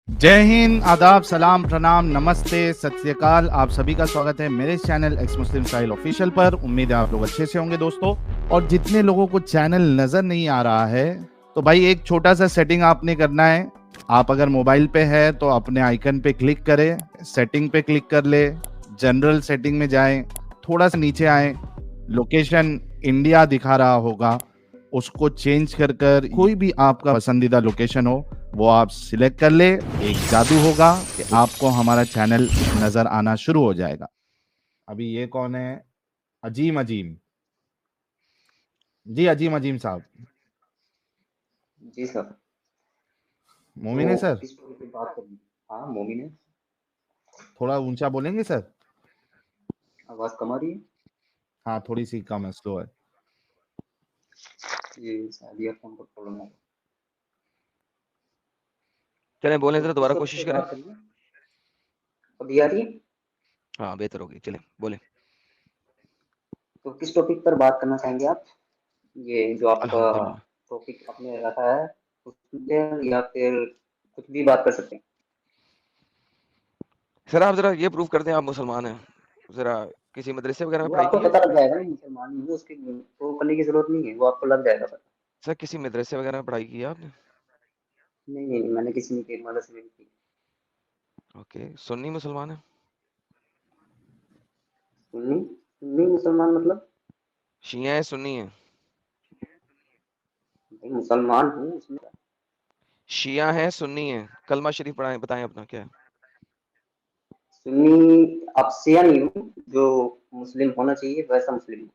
जय हिंद, आदाब, सलाम, प्रणाम, नमस्ते, सत श्री अकाल। आप सभी का स्वागत है मेरे चैनल एक्स मुस्लिम स्टाइल ऑफिशियल पर। उम्मीद है आप लोग अच्छे से होंगे दोस्तों। और जितने लोगों को चैनल नजर नहीं आ रहा है तो भाई एक छोटा सा सेटिंग आपने करना है। आप अगर मोबाइल पे है तो अपने आइकन पे क्लिक करें, सेटिंग पे क्लिक कर ले, जनरल सेटिंग में जाएं, थोड़ा सा नीचे आए, लोकेशन इंडिया दिखा रहा होगा, उसको चेंज कर कर कोई भी आपका पसंदीदा लोकेशन हो वो आप सिलेक्ट कर ले। एक जादू होगा कि आपको हमारा चैनल नजर आना शुरू हो जाएगा। अभी ये कौन है? अजीम अजीम जी, अजीम अजीम साहब। जी सर। मोमिन है तो सर? किस टॉपिक पे बात करनी? हाँ, मोमिन है। थोड़ा ऊंचा बोलेंगे सर? आवाज कम आ रही है? हाँ, थोड़ी सी कम है, स्लो है। ये शायद ईयरफोन का प्रॉब्लम है। चलें बोलें तो जरा किस दोबारा टॉपिक कोशिश पे करें। बात करनी है? अभी आ रही है? हाँ बेहतर होगी, चलें बोलें। तो किस टॉपिक पर बात करना चाहेंगे आप? ये जो आपका अल्हम्दुलिल्लाह। टॉपिक आपने रखा है उस पर, या फिर कुछ भी बात कर सकते हैं? सर आप जरा ये प्रूव कर दें आप मुसलमान हैं। जरा किसी मदरसे वगैरह में वो पढ़ाई आपको की है? पता लग जाएगा ना, मुसलमान हूँ उसकी वो करने की जरूरत नहीं है, वो आपको लग जाएगा पता। सर किसी मदरसे वगैरह में पढ़ाई की है आपने? नहीं नहीं नहीं, मैंने किसी की मदद से नहीं की। ओके, सुन्नी मुसलमान है? सुन्नी सुन्नी मुसलमान मतलब? शिया है सुन्नी है? भाई मुसलमान हूँ उसमें। शिया है सुन्नी है? कलमा शरीफ पढ़ाएं, बताएं अपना क्या है। सुन्नी अब शिया नहीं हूँ, जो मुस्लिम होना चाहिए वैसा मुस्लिम हूँ।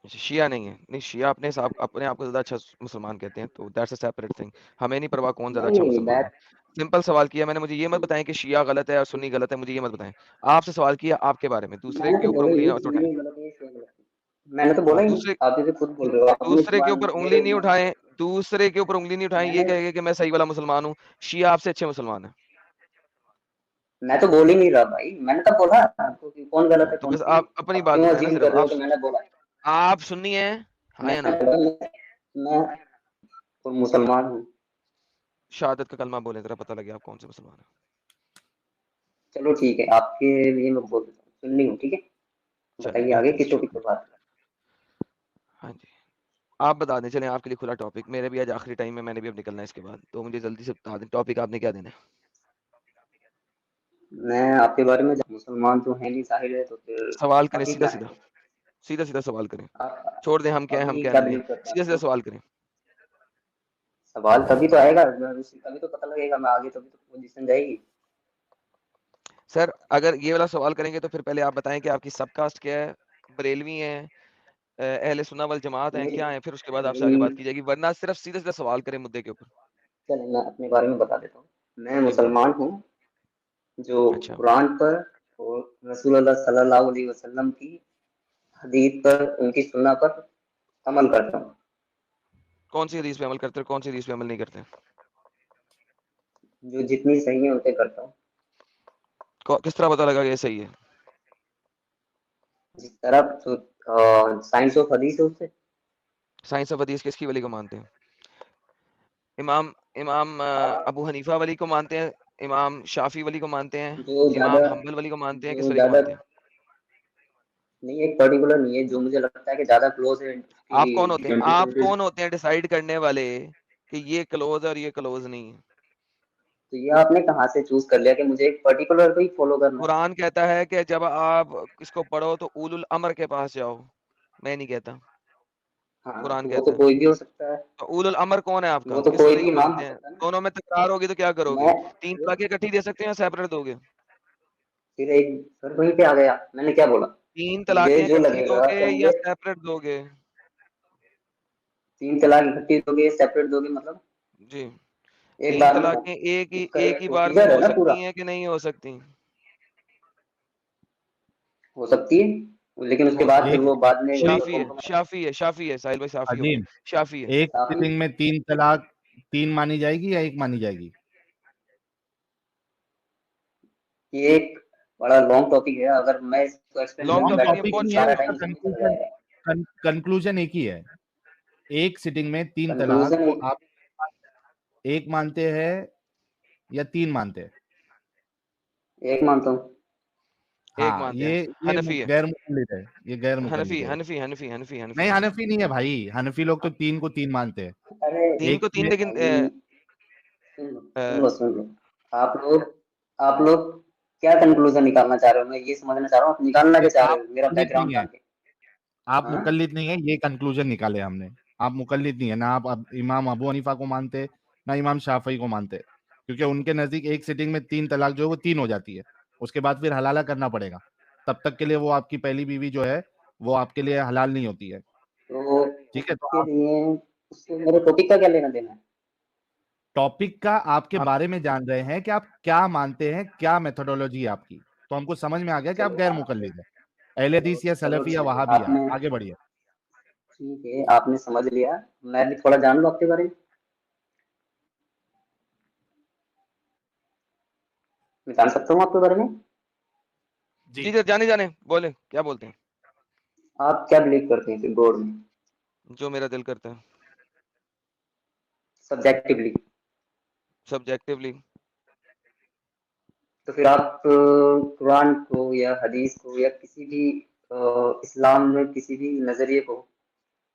अच्छा, शिया नहीं है? नहीं, शिया अपने आप को ज्यादा अच्छा मुसलमान कहते हैं, तो दैट्स अ सेपरेट थिंग। हमें नहीं परवाह कौन ज्यादा नहीं अच्छा नहीं, मुसलमान है। सिंपल सवाल किया मैंने, मुझे ये मत बताएं कि शिया गलत है और सुन्नी गलत है, मुझे ये मत बताएं। आपसे सवाल किया आपके बारे में, दूसरे मैंने के तो ऊपर बोला उंगली ही ना उठाएं। सुन्नी गलत है, शिया गलत है। मैंने तो बोला हाँ, ही नहीं, दूसरे आप जैसे खुद बोल रहे हो, आप दूसरे के मुसलमान ऊपर उंगली मेरे नहीं उठाएं, दूसरे के ऊपर उंगली नहीं उठाएं, ये मैंने कहेंगे कि मैं सही वाला मुसलमान हूँ। शिया आपसे अच्छे मुसलमान है। मैं तो बोल ही नहीं रहा भाई, मैंने तब बोला आपको कि कौन गलत है तो कौन बस सही। आप अपनी अब बात क्यों बताएं ना अजीम सिर्फ। कर रहे हो कि मैंने बोला? आप सुन्नी हैं, हाँ या ना? मैं तो मुसलमान हूँ। शहादत का कलमा बोले जरा, पता लगे आप कौन से मुसलमान हैं। चलो ठीक है, आपके लिए मैं बोल देता हूँ, सुन्नी हूँ, ठीक है। चलें बताइए आगे बेहतर है, किस टॉपिक पे शुक्रिया। बात हाँ जी, आप बता दें, चलें आपके लिए खुला टॉपिक। मेरे भी आज आखिरी टाइम में, मैंने भी अब निकलना है इसके बाद, तो मुझे जल्दी से बता दें टॉपिक आपने क्या देना है। करें? मैं आपके बारे में मुसलमान तो है नहीं साहिल है, तो फिर सवाल करें अभी सीधा क्या है? सीधा, सीधा सीधा सवाल करें। आप छोड़ दें हम क्या है हम अभी क्या क्या नहीं है, बिलीव करते हैं सीधा सीधा आप? सवाल करें। सवाल तभी तो आएगा, तभी तो पता लगेगा मैं आगे, तभी तो पोजीशन जाएगी। सर अगर ये वाला सवाल करेंगे तो फिर पहले आप बताएं कि आपकी सबकास्ट क्या है, बरेलवी हैं, अहले सुन्ना वल जमात हैं, मेरी क्या है, फिर उसके बाद आपसे मेरी आगे बात की जाएगी, वरना सिर्फ सीधा सीधा सवाल करें मुद्दे के ऊपर। चलिए मैं अपने बारे में बता देता हूँ। मैं जी बताएं। मुसलमान हूँ जो अच्छा, कुरान पर और रसूलुल्लाह सल्लल्लाहु अलैहि वसल्लम की हदीस पर, उनकी सुन्नह पर अमल करता हूँ। कौन सी हदीस पे अमल करते हैं, कौन सी हदीस पे अमल नहीं करते? जो जितनी सही है उन पे करता हूँ। किस तरह पता लगा कि ये सही है? जिस तरह जो साइंस ऑफ हदीस है उससे। साइंस ऑफ हदीस किसकी वली को मानते हैं? इमाम इमाम अबू हनीफा वली को मानते हैं, इमाम शाफी वली को मानते हैं, जो ज्यादा इमाम हम्बल वली को मानते हैं, किस जो वली को ज्यादा मानते हैं? नहीं, एक पर्टिकुलर नहीं है, जो मुझे लगता है कि ज्यादा क्लोज है आप कौन होते हैं, उसकी आप 20%। कौन होते हैं डिसाइड करने वाले कि ये क्लोज है और ये क्लोज नहीं है? तो ये आपने कहाँ से चूज कर लिया कि मुझे एक पर्टिकुलर को ही फॉलो करना है? कुरान कहता है कि जब आप इसको पढ़ो तो उलुल अमर के पास जाओ। मैं नहीं कहता, हाँ, कुरान तो वो तो कहता है। कोई भी हो सकता है। तो उलुल अमर कौन है वो आपका, तो किस कोई वली भी को इमाम मानते हो हैं? सकता है ना। दोनों में तकरार होगी तो क्या करोगे? मैं 3 तलाक़ें इकट्ठी दे सकते हैं या सेपरेट दोगे? फिर एक फिर वहीं पे आ गया, मैंने क्या बोला? 3 मुझे तलाक़ें जो इकट्ठी लगेगा दोगे कि या मुझे सेपरेट दोगे? 3 तलाक इकट्ठी दोगे सेपरेट दोगे मतलब? जी, एक 3 बार में तलाक़ें एक ही बार में प्रोसीजर है हो ना पूरा। सकती हैं कि नहीं हो सकती? हो सकती है, लेकिन उसके हो बाद सकती फिर है। एक वो बाद में कोई शाफ़ी है, कॉम्प्रोमाइज। शाफ़ी है, शाफ़ी है, साहिल भाई शाफ़ी हो अजीम, गए, शाफ़ी है। एक काफी। सिटिंग में 3 तलाक 3 मानी जाएगी या 1 मानी जाएगी? ये एक बड़ा लॉन्ग टॉपिक है, अगर मैं इसको एक्सप्लेन लॉन्ग करने लॉन्ग टॉपिक बैठा नहीं, टॉपिक तो बहुत नहीं है, सारा शॉर्ट। उसका टाइम उसी में चला कंक्लूजन जाएगा। कंक्लूजन एक ही है। एक सिटिंग में 3 तलाक कंक्लूजन तो आप एक मानते हैं या 3 मानते हैं? एक मानता हूँ। एक हाँ, मानते हैं, ये हनफी है, गैर मुकल्लिद है, ये गैर हनफी मुकल्लिद है। हनफी हनफी हनफी हनफी नहीं, है। हनफी नहीं है भाई, हनफी लोग तो 3 को 3 मानते हैं। अरे तीन एक को तीन, में लेकिन भाई, सुन लो। आप लोग आप लोग क्या कंक्लूजन निकालना चाह रहे हो? मैं ये समझना चाह रहा हूँ, आप निकालना क्या चाह रहे आप हो मेरा मुकल्लिद बैकग्राउंड नहीं है, जान के? आप हाँ, मुकल्लिद नहीं है, ये कंक्लूजन निकाले हमने। आप मुकल्लिद नहीं है ना, आप अब इमाम अबू हनीफा को मानते, ना इमाम शाफई को मानते, क्योंकि उनके नजदीक एक सिटिंग में 3 तलाक जो है वो 3 हो जाती है। उसके बाद फिर हलाला करना पड़ेगा, तब तक के लिए वो आपकी पहली बीवी जो है वो आपके लिए हलाल नहीं होती है। तो ठीक है, तो उसके आप लिए उससे मेरे टॉपिक का क्या लेना देना है? टॉपिक का आपके आप बारे में जान रहे हैं कि आप क्या मानते हैं, क्या मेथोडोलॉजी है आपकी। तो हमको समझ में आ गया कि आप चलो गैर मुकल्लिद है, अहले हदीस या चलो सलफी या ठीक है, वहाबी है। आपने आगे बढ़िए। ठीक है, आपने समझ लिया। मैं भी थोड़ा जान लूं आपके बारे में। मैं जान सकता हूँ आपके बारे में। जी जी जाने जाने बोले, क्या बोलते हैं? आप क्या बिलीव करते हैं फिर गॉड में? जो मेरा दिल करता है, सब्जेक्टिवली। सब्जेक्टिवली। तो फिर आप कुरान को या हदीस को या किसी भी इस्लाम में किसी भी नजरिए को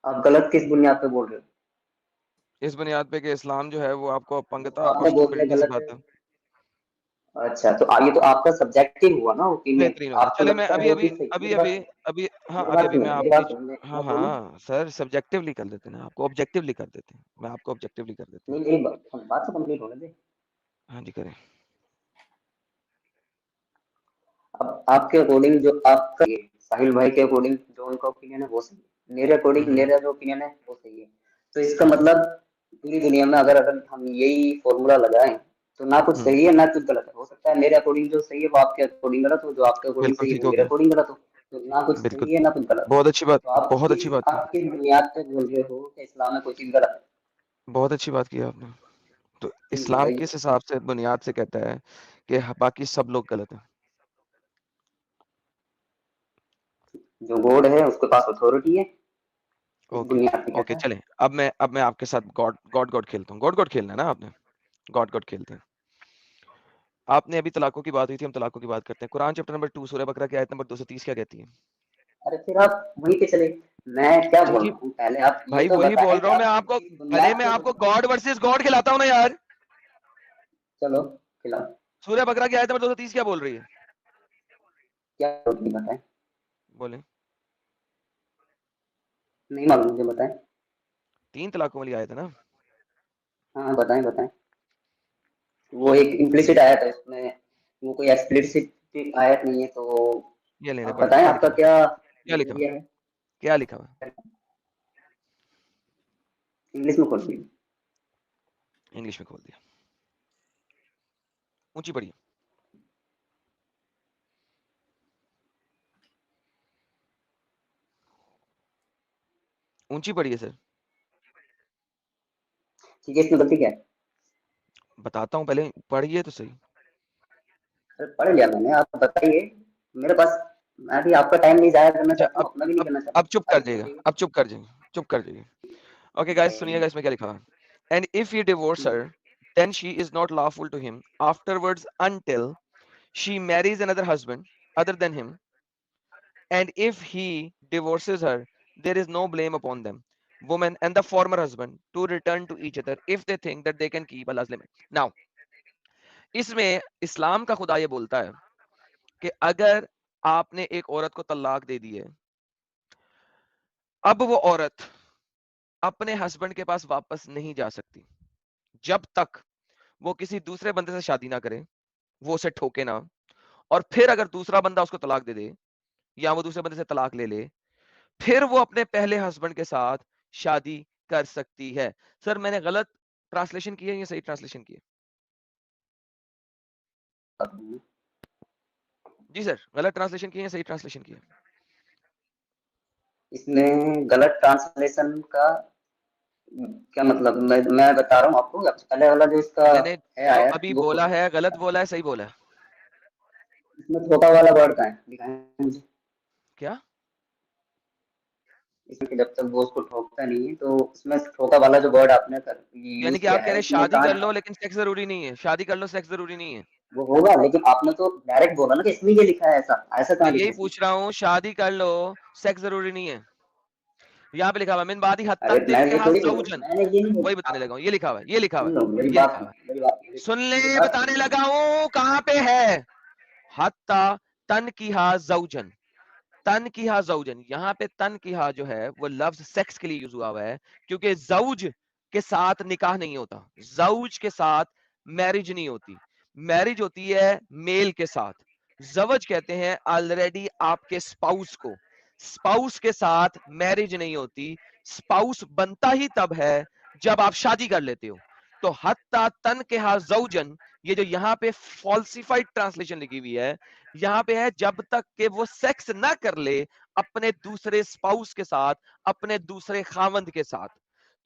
आप गलत किस बुनियाद पे बोल रहे इस बुनियाद पे कि इस्लाम जो है वो आपको हो? अपंगता और आपने बोल दिया स्टूपिडिटी गलत है। सिखाता है। अच्छा, तो ये तो आपका सब्जेक्टिव हुआ ना ओपिनियन। बेहतरीन हो गया। आपको चले मैं लगता है अभी वो अभी चीज सही। अभी अभी अभी हाँ, मेरी अभी बात अभी सुनिए, मैं मेरी आपकी बात सुनिए, हाँ मैं बोलूँ? हाँ सर, सब्जेक्टिवली कर देते हैं, आपको ऑब्जेक्टिवली कर देते हैं, मैं आपको ऑब्जेक्टिवली कर देते हैं। नहीं, मेरी बात तो कंप्लीट होने दे। हाँ जी करें। अब आपके अकॉर्डिंग जो आपका ये, साहिल भाई के अकॉर्डिंग जो उनका ओपिनियन है वो सही है, मेरे अकॉर्डिंग हम्म मेरा जो ओपिनियन है वो सही है। तो इसका मतलब पूरी दुनिया में अगर अगर हम यही फॉर्मूला लगाएं तो ना कुछ हम्म, सही है ना कुछ गलत है। हो सकता है मेरे अकॉर्डिंग जो सही है वो आपके अकॉर्डिंग गलत हो, जो आपके अकॉर्डिंग बिल्कुल सही है ठीक वो हो मेरे गया। अकॉर्डिंग गलत हो। तो ना कुछ बिल्कुल, सही है ना कुछ गलत है। बहुत अच्छी बात, तो आप बहुत अच्छी किस बात की, आप किस बुनियाद पे बोल रहे हो कि इस्लाम में कोई चीज गलत है? बहुत अच्छी बात की आपने। तो ठीक है इस्लाम भाई। किस हिसाब से बुनियाद से कहता है कि बाकी सब लोग गलत हैं? जो गॉड है उसके पास अथॉरिटी है, इस ओके, बुनियाद पे कहता ओके है। चलें। अब मैं आपके साथ गॉड गॉड गॉड खेलता हूँ। गॉड गॉड खेलना है ना आपने? गॉड गॉड खेलते हैं। आपने अभी तलाकों की बात हुई थी, हम तलाकों की बात करते हैं। कुरान चैप्टर नंबर 2 सूरह बकरा की आयत नंबर 230 क्या कहती है? अरे फिर आप वहीं पे चले। मैं क्या जी, बोल जी, रहा हूँ, पहले आप ये भाई तो वही बताएं बोल कि रहा हूँ मैं आप आपको। किस अरे बुनियाद मैं पे आपको बोल। गॉड वर्सेस गॉड खिलाता हूँ ना यार। चलो खिलाओ। सूरह बकरा की आयत नंबर 230 क्या बोल रही है? क्या नहीं बताएं? बोले। नहीं मालूम, मुझे बताएं। 3 तलाकों वाली आयत है ना? हाँ बताएं बताएं। वो एक इम्प्लिसिट आयत है उसमें, वो कोई एक्सप्लिसिट आयत नहीं है। तो ये लेने आप पढ़े बताएं क्या आपका लिखा हुआ है? क्या क्या लिखा हुआ है? नजरिया है। क्या लिखा हुआ है? इंग्लिश में खोलिए। इंग्लिश में खोल दिया। ऊंची पढ़िए। ऊंची पढ़िए सर। ठीक है, इसमें गलती क्या है? बताता हूँ, पहले पढ़िए तो सही। अरे पढ़ लिया मैंने, आप बताइए। मेरे पास, मैं भी आपका टाइम नहीं जाया करना अच्छा, चाहता हूँ, अपना भी नहीं करना चाहता। अब चुप कर आगे जाइएगा, बताइए। अब चुप कर जाइए, चुप कर जाइए। ओके गाइस, सुनिएगा इसमें क्या लिखा है। And if he divorce her, then she is not lawful to him afterwards until she marries another husband other than him. And if he divorces her, there is no blame upon them, woman and the former husband, to return to each other if they think that they can keep Allah's limit. Now, इसमें इस्लाम का खुदा ये बोलता है कि अगर आपने एक औरत को तलाक दे दी है, अब वो औरत अपने हस्बैंड के पास वापस नहीं जा सकती जब तक वो किसी दूसरे बंदे से शादी ना करे, वो उसे ठोके ना, और फिर अगर दूसरा बंदा उसको तलाक दे दे या वो दूसरे बंदे से तलाक ले ले, फिर वो अपने पहले हस्बैंड के साथ शादी कर सकती है। सर मैंने गलत ट्रांसलेशन की है या सही ट्रांसलेशन की है? जी सर, गलत ट्रांसलेशन की है या सही ट्रांसलेशन की है? इसमें गलत ट्रांसलेशन का क्या मतलब? मैं बता रहा हूँ आपको। पहले वाला जो इसका मैंने है जो आयत अभी वो बोला खोलो। है गलत बोला है, सही बोला है? इसमें छोटा वाला वर्ड का है, दिखाएं मुझे। क्या? इसमें जब तक वो उसको ठोकता नहीं है, तो उसमें ठोका वाला जो वर्ड आपने यानी यूज कि किया आप कह है, रहे हैं उसमें शादी कहा कर लो लेकिन सेक्स जरूरी नहीं है, शादी कर लो सेक्स जरूरी नहीं है। वो होगा, लेकिन आपने तो डायरेक्ट बोला ना कि इसमें ये लिखा है, ऐसा ऐसा मैं कहाँ लिखा यही है इसमें? पूछ रहा हूँ, शादी कर लो सेक्स जरूरी नहीं है। यहाँ पे लिखा हुआ है मिन बादी अरे हत्तन मैं तिन के ये हाथ थोड़ी बोल, जौजन। मैंने ये नहीं वही बोला। बताने लगा हूँ, ये लिखा हुआ है, ये लिखा हुआ सुन है, लो मेरी ये बात, लिखा हुआ है। सुन मेरी ले, बात बताने सुनो। लगा हूँ कहाँ पे है। हत्ता तन की हा जौजन, तन की हा जौजन, यहाँ पे तन की हा जो है वो लफ्ज सेक्स के लिए यूज हुआ है, क्योंकि जौज के साथ निकाह नहीं होता, जौज के साथ मैरिज नहीं होती, मैरिज होती है मेल के साथ। जवज कहते हैं ऑलरेडी आपके स्पाउस को, स्पाउस के साथ मैरिज नहीं होती, स्पाउस बनता ही तब है जब आप शादी कर लेते हो। तो हत्ता तन के हा जौजन, ये जो यहाँ पे फॉल्सिफाइड ट्रांसलेशन लिखी हुई है, यहाँ पे है जब तक कि वो सेक्स ना कर ले अपने दूसरे स्पाउस के साथ, अपने दूसरे खावंद के साथ।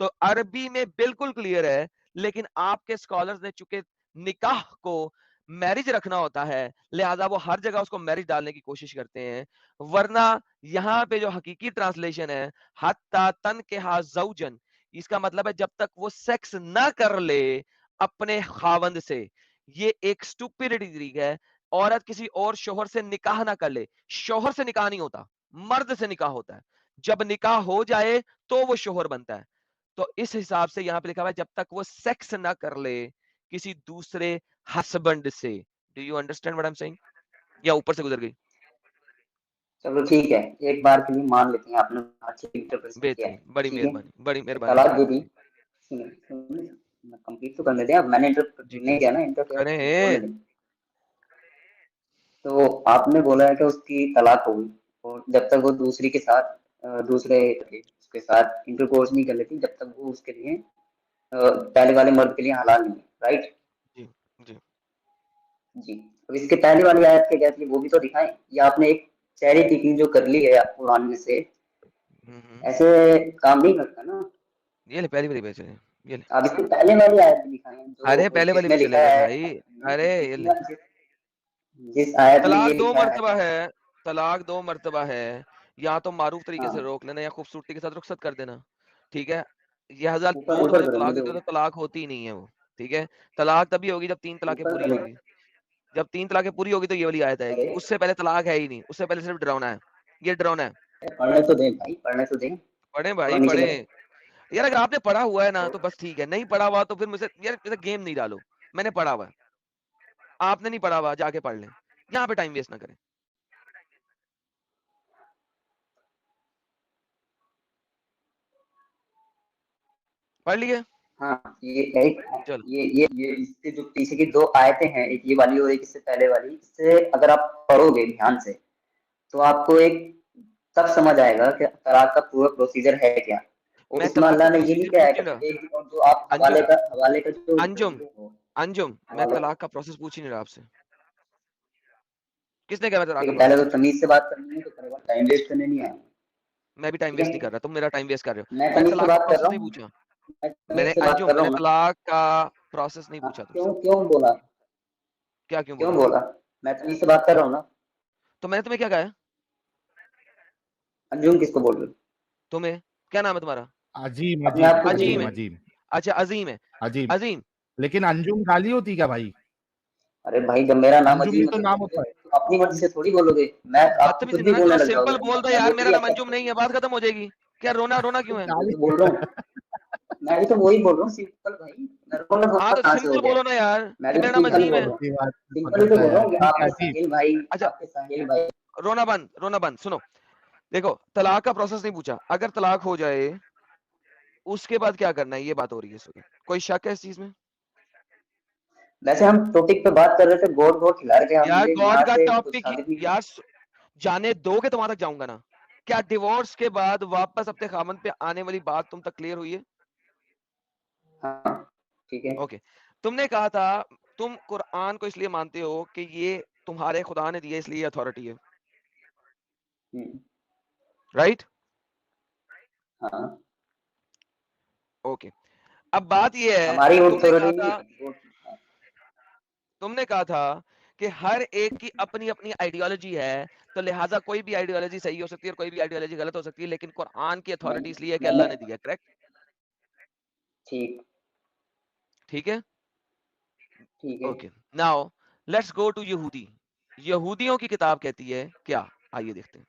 तो अरबी में बिल्कुल क्लियर है, लेकिन आपके स्कॉलर्स ने चूंकि निकाह को मैरिज रखना होता है, लिहाजा वो हर जगह उसको मैरिज डालने की कोशिश करते हैं। वरना यहाँ पे जो हकीकी ट्रांसलेशन है हत्ता तन के हा जौजन, इसका मतलब है जब तक वो सेक्स ना कर ले अपने खावंद से। ये एक स्टुपिडिटी तरीक है, औरत किसी और शोहर से निकाह ना कर ले, शोहर से निकाह नहीं होता, मर्द से निकाह होता है। जब निकाह हो जाए तो वो शोहर बनता है। तो इस हिसाब से यहाँ पे लिखा हुआ है जब तक वो सेक्स ना कर ले किसी दूसरे हस्बैंड से। Do you understand what I am saying, या ऊपर से गुजर गई? चलो ठीक है, एक बार के लिए मान लेते हैं आपने अच्छी इंटरप्रेशन किया है, बेहतरीन, बड़ी ठीक है। मेहरबानी, बड़ी कि मेहरबानी, तलाक बड़ी दे दी। मेहरबानी। सुनो सुनो, मैं कंप्लीट तो करने दें, अब मैंने जी नहीं किया ना इंटरफेयर, करे मुझे बोलने हैं। दें। तो आपने बोला है कि उसकी तलाक हो गई, और जब तक वो दूसरी के साथ दूसरे उसके साथ इंटरकोर्स नहीं कर लेती, जब तक वो उसके लिए पहले वाले मर्द के लिए हलाल नहीं है, राइट? जी जी। जी। अब इसके पहले वाली आयत के कहती है वो भी तो दिखाएं, या आपने एक चेरी पिकिंग जो कर ली है कुरान में से, ऐसे काम नहीं करता ना। ये ले पहली वाली पे चले, ये ले। आप इसके पहले वाली आयत भी दिखाएं अरे जो पहले वाली पे जिसमें लिखा चलेंगे है, भाई। अरे ये ले। जिस आयत में तलाक ये दो लिखा मर्तबा है। है, तलाक दो मर्तबा है, या तो मारूफ तरीके से हाँ, रोक लेना या खूबसूरती के साथ रुखसत कर देना, ठीक है। ये हजार ऊपर दो दफा ऊपर जब करो, तलाक मुझे देते हो तो तलाक होती ही नहीं है वो, ठीक है। तलाक तभी होगी जब तीन तलाकें ऊपर पूरी करो। होंगी, जब तीन तलाकें पूरी होगी तो ये वाली आयत आएगी, अरे उससे पहले तलाक है ही नहीं, उससे पहले सिर्फ डरावना है, ये डरावना है। पढ़ने तो दें भाई, पढ़ने तो दें, पढ़े थोड़ा भाई नीचे पढ़े। करो। यार अगर आपने पढ़ा हुआ है ना तो तो बस ठीक है, नहीं पढ़ा हुआ तो फिर मुझे यार गेम नहीं डालो। मैंने पढ़ा हुआ है, आपने नहीं पढ़ा हुआ, जाके पढ़ लें, यहाँ पे टाइम वेस्ट ना करें। पढ़ लिए? हाँ, ये एक, चलो। ये इससे जो पीछे की दो आयतें हैं, एक ये वाली और एक इससे पहले वाली, इससे अगर आप पढ़ोगे ध्यान से, तो आपको एक तब समझ आएगा कि तलाक का पूरा प्रोसीजर है क्या। और मैं उसमें तलाक का अल्लाह ने ये नहीं प्रोसीजर कहा है पूछ नहीं रहा। कि एक, और जो आप अंजुम, हवाले का जो अंजुम, अंजुम, मैं हवाले, तलाक का प्रोसेस पूछ ही नहीं रहा आपसे। किसने कहा मैं तलाक का देखो प्रोसेस पहले तो पूछ रहा हूँ? तमीज से बात करनी है, तो करो, टाइम वेस्ट करने नहीं आया। मैं भी टाइम ठीक वेस्ट है, नहीं कर रहा, तुम मेरा टाइम वेस्ट कर रहे हो। मैं मैंने तमीज से तलाक का बात कर प्रोसेस रहा नहीं हूँ, पूछा। मैं तमीज मैंने से बात अंजुम, कर रहा मैंने हूँ ना। तलाक का प्रोसेस नहीं हाँ, पूछा तुमसे। क्यों क्यों बोला? क्या क्यों क्यों बोला? बोला? मैं तमीज से बात कर रहा हूँ ना। तो मैंने तुम्हें क्या कहा है? अंजुम किसको बोल रहे हो? तुम्हें क्या नाम है तुम्हारा? अजीम अपने अजीम आप को अजीम अंजुम है। अजीम बोल। अजीम अच्छा अजीम है। अजीम। अजीम। लेकिन अंजुम गाली होती क्या भाई? अरे भाई, जब मेरा नाम अंजुम अजीम भी है तो तो नाम तुम होता है। तो अपनी मर्जी से थोड़ी बोलोगे, मैं आप तो बदतमीजी खुद ना भी करो, बोलने लग सिंपल जाओगे। बोल दो मैं यार, वो मेरा थोड़ी नाम अंजुम एक्सेप्ट नहीं है, करूंगा। बात खत्म हो जाएगी। क्या रोना रोना क्यों है? मैं तो बोल रहा हूँ, मैं भी तो वही बोल रहा हूँ, सिंपल भाई। मैं रोना हाँ धोना तो कहाँ से हो सिंपल गया? बोलो ना यार मैं कि भी मेरा तो नाम सिंपल ही अजीम बोल है। रहा हूँ, ये बात सिंपल ही तो पकड़ता बोल है रहा यार, हूँ कि ठीक है आपके अजीम। साहिल भाई, अच्छा आपके साहिल भाई। रोना बंद, रोना बंद, सुनो। देखो तलाक का प्रोसेस नहीं पूछा, अगर तलाक हो जाए उसके बाद क्या करना है, ये बात हो रही है इस वक्त। कोई शक है इस चीज में? वैसे हम टॉपिक पे बात कर रहे थे, गोट गोट खिला रहे थे आप यार मुझे, गॉड यहाँ का से कुछ टॉपिक साबित नहीं हुआ। यार जाने दोगे तो वहां तक जाऊंगा ना। क्या डिवोर्स के बाद वापस अपने खामन पे आने वाली बात तुम तक क्लियर हुई है? हाँ, ठीक है। ओके। तुमने कहा था तुम कुरान को इसलिए मानते हो कि ये तुम्हारे खुदा ने दिया इसलिए अथॉरिटी है, हम्म, राइट? हाँ, ओके। अब बात ये है, हमारी तुमने कहा ऑथोरिटी था, नहीं है। तुमने कहा था कि हर एक की अपनी अपनी आइडियोलॉजी है, तो लिहाजा कोई भी आइडियोलॉजी सही हो सकती है और कोई भी आइडियोलॉजी गलत हो सकती है, लेकिन कुरान की अथॉरिटी इसलिए है कि अल्लाह ने दिया। करेक्ट? ठीक ठीक है, ठीक है। Okay. Now let's go to यहूदी। यहूदियों की किताब कहती है क्या? आइए देखते हैं।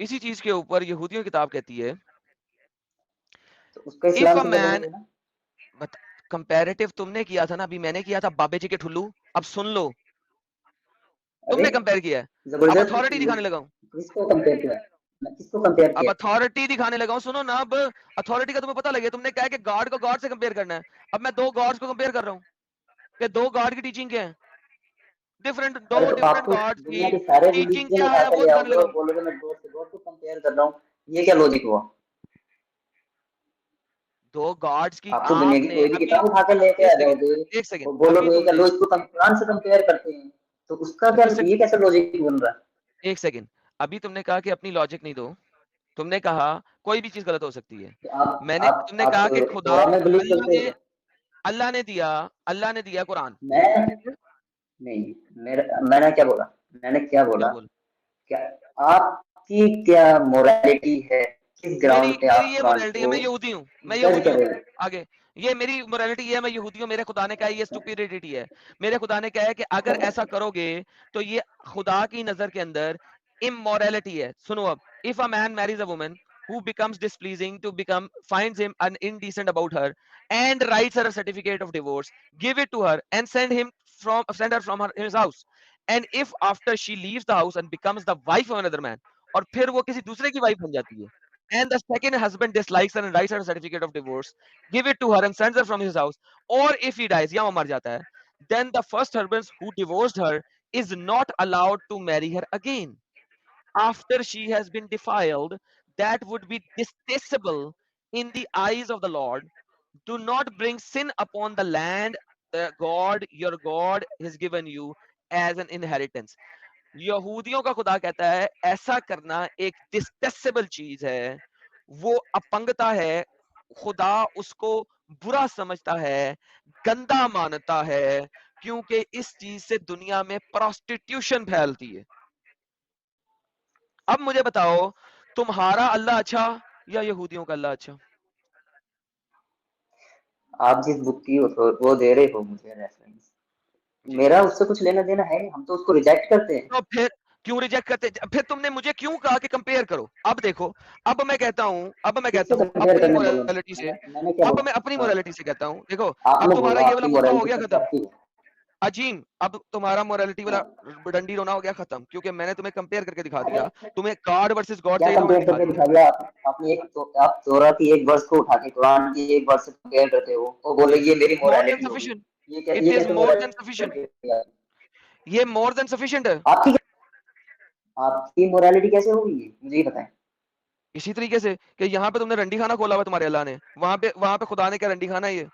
इसी चीज के ऊपर यहूदियों की किताब कहती है, तो उसका इफ इस्लाम अ से क्या मैन, बोलोगे ना? कंपैरेटिव तुमने किया था ना, अभी मैंने किया था बाबे जी के ठुल्लू। अब सुन लो, अरे तुमने कंपेयर किया है, अब जबरदस्त, अथॉरिटी दिखाने लगा हूं। किसको कंपेयर किया? मैं किसको कंपेयर अब किया? अथॉरिटी दिखाने लगा हूं, सुनो ना। अब अथॉरिटी का तुम्हें पता लगे, तुमने कहा कि गॉड को गॉड से कंपेयर करना है। अब मैं दो गॉड्स को कंपेयर कर रहा हूं कि दो गॉड की टीचिंग क्या है, डिफरेंट, दो अरे तो डिफरेंट आपको गॉड्स दुनिया की के सारे टीचिंग रिलीजन क्या उठा है के वो ले दिखाने आओगे लगा और हूं। बोलोगे मैं गॉड से गॉड को कंपेयर कर रहा हूँ, ये क्या लॉजिक हुआ? दो गॉड्स की आपको दुनिया की आपने कोई भी अभी, किताब उठा के लेके एक आ सेकेंड, जाओगे एक सेकेंड, और अभी बोलोगे तुमने, चलो इसको कुरान से कंपेयर करते हैं, तो उसका क्या, एक ये सेकेंड, कैसा लॉजिक बन रहा है? एक सेकेंड, अभी तुमने कहा कि अपनी लॉजिक नहीं दो। तुमने कहा कोई भी चीज गलत हो सकती है। कि आप मैंने, आप तुमने आप कहा कि तो खुदा, तौरात में बिलीव अल्लाह करते ने, हो? अल्लाह ने दिया, अल्लाह ने दिया कुरान। मैं नहीं, मेरा मैंने क्या बोला? मैंने क्या क्या बोला? बोल, क्या आपकी क्या मोरालिटी है? किस मेरी ग्राउंड पे मेरी आप ये कुरान मोरालिटी है, को मैं यहूदी हूँ, मैं जज यहूदी हूँ। करें? आगे, ये मेरी मोरालिटी ये है, मैं यहूदी हूँ, मेरे खुदा ने कहा है, ये स्टुपिडिटी है। मेरे खुदा ने कहा है कि अगर ऐसा करोगे तो ये खुदा की नजर के अंदर इमोरलिटी है। सुनो अब, if a man Mary's a woman who becomes displeasing to become, finds him an indecent about her and writes her a certificate of divorce, give it to her and send her from his house, and if after she leaves the house and becomes the wife of another man, और फिर वो किसी दूसरे की wife बन जाती है, and the second husband dislikes her and writes her a certificate of divorce, give it to her and sends her from his house, or if he dies, या वो मर जाता है, then the first husband who divorced her is not allowed to marry her again after she has been defiled. That would be detestable in the eyes of the Lord. Do not bring sin upon the land that God, your God, has given you as an inheritance. यहूदियों का खुदा कहता है ऐसा करना एक डिस्टेसेबल चीज है, वो अपंगता है, खुदा उसको बुरा समझता है, गंदा मानता है, क्योंकि इस चीज से दुनिया में प्रोस्टिट्यूशन फैलती है। अब मुझे बताओ, तुम्हारा अल्लाह अच्छा या यहूदियों का अल्लाह अच्छा? आप जिस बुक की वो दे रहे हो मुझे रेफरेंस, जी, मेरा उससे कुछ लेना देना है नहीं, हम तो उसको रिजेक्ट करते हैं। तो फिर क्यों रिजेक्ट करते? फिर तुमने मुझे क्यों कहा कि कंपेयर करो? अब देखो, अब मैं कहता हूँ, किससे कंपेयर अपनी करने बोला? मोरालिटी से, मैंने क्या अब बोला? मैं अपनी हाँ, मोरालिटी से कहता हूँ, देखो, अब आपने तुम्हारा बोला ये वाला आपकी मुद्दा हो मोरालिटी गया खत्म। सब्जेक्टिव है। अजीम, अब तुम्हारा मोरालिटी वाला हाँ, डंडी रोना हो गया खत्म, क्योंकि मैंने तुम्हें कंपेयर करके दिखा अरे दिया। तुम्हें गॉड वर्सेस गॉड क्या चाहिए तो मैंने कंपेयर दिखा करके दिया। दिखा दिया आपने? एक तो आप तोरा की एक वर्स को उठा के कुरान की एक वर्स से कंपेयर करते हो और बोले ये मेरी मोर देन मोरालिटी होगी। सफिशिएंट, ये इट इज कैसे मोर देन सफिशिएंट, मोरालिटी है? ये मोर देन सफिशिएंट है। आपकी आपकी मोरालिटी कैसे होगी ये मुझे ही बताएं। इसी तरीके से कि यहाँ पे तुमने रंडी खाना खोला हुआ तुम्हारे अल्लाह ने, वहां पे खुदा ने क्या रंडी खाना है ये?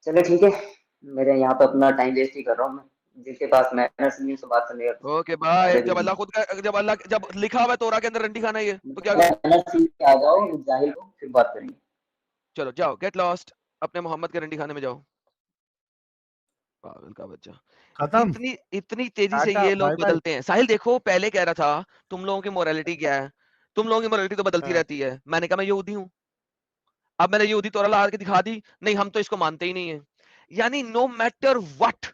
चलो ठीक है, मेरे यहाँ पे अपना टाइम वेस्ट ही कर रहा हूँ मैं, जिसके पास मैनर्स नहीं है उससे बात करने का ओके बाय। फायदा भी नहीं है। जब लिखा हुआ है तोरा के अंदर रंडी खाना है ये, तो क्या पहले करूं? मैनर्स सीख के आ जाओ, जाहिल हो, फिर बात करेंगे। चलो जाओ, गेट लॉस्ट, अपने मोहम्मद के रंडी खाने में जाओ, पागल का बच्चा। खत्म। इतनी इतनी तेजी से टाटा ये बाय लोग बाय। बदलते हैं। साहिल देखो, पहले कह रहा था तुम लोगों की मोरालिटी क्या है, तुम लोगों की मोरालिटी तो बदलती हाँ, रहती है। मैंने कहा मैं यहूदी हूँ, अब मैंने यहूदी तोरा ला के दिखा दी, नहीं हम तो इसको मानते ही नहीं है। यानी नो मैटर व्हाट,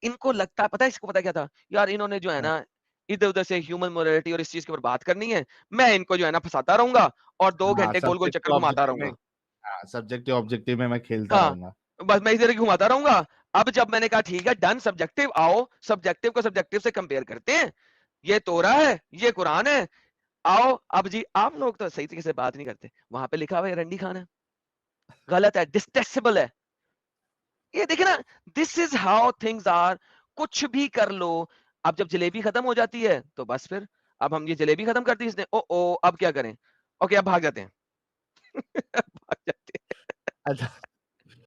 इनको लगता है, पता है इसको पता क्या था यार, इन्होंने जो है हाँ, ना इधर उधर से ह्यूमन मोरालिटी और इस चीज के ऊपर बात करनी है, मैं इनको जो है ना फंसाता रहूंगा और 2 घंटे गोल गोल चक्कर सब्जेक्टिव घुमाता ऑब्जेक्टिव में। रहूंगा। हाँ, सब्जेक्टिव ऑब्जेक्टिव में मैं खेलता हाँ, रहूंगा। बस मैं इस तरह की घुमाता रहूंगा। अब जब मैंने कहा ठीक है डन, सब्जेक्टिव, आओ सब्जेक्टिव को सब्जेक्टिव से कंपेयर करते हैं, ये तोरा है ये कुरान है, आओ। अब जी आप लोग तो सही तरीके से बात नहीं करते, वहां पे लिखा हुआ है रंडी खाना, गलत है, डिस्टेसेबल है। ये देखिए ना, this is how things are, कुछ भी कर लो। अब जब जलेबी खत्म हो जाती है तो बस फिर, अब हम ये जलेबी खत्म कर दी इसने, ओ ओ अब क्या करें? ओके अब भाग जाते हैं। भाग जाते हैं। अच्छा,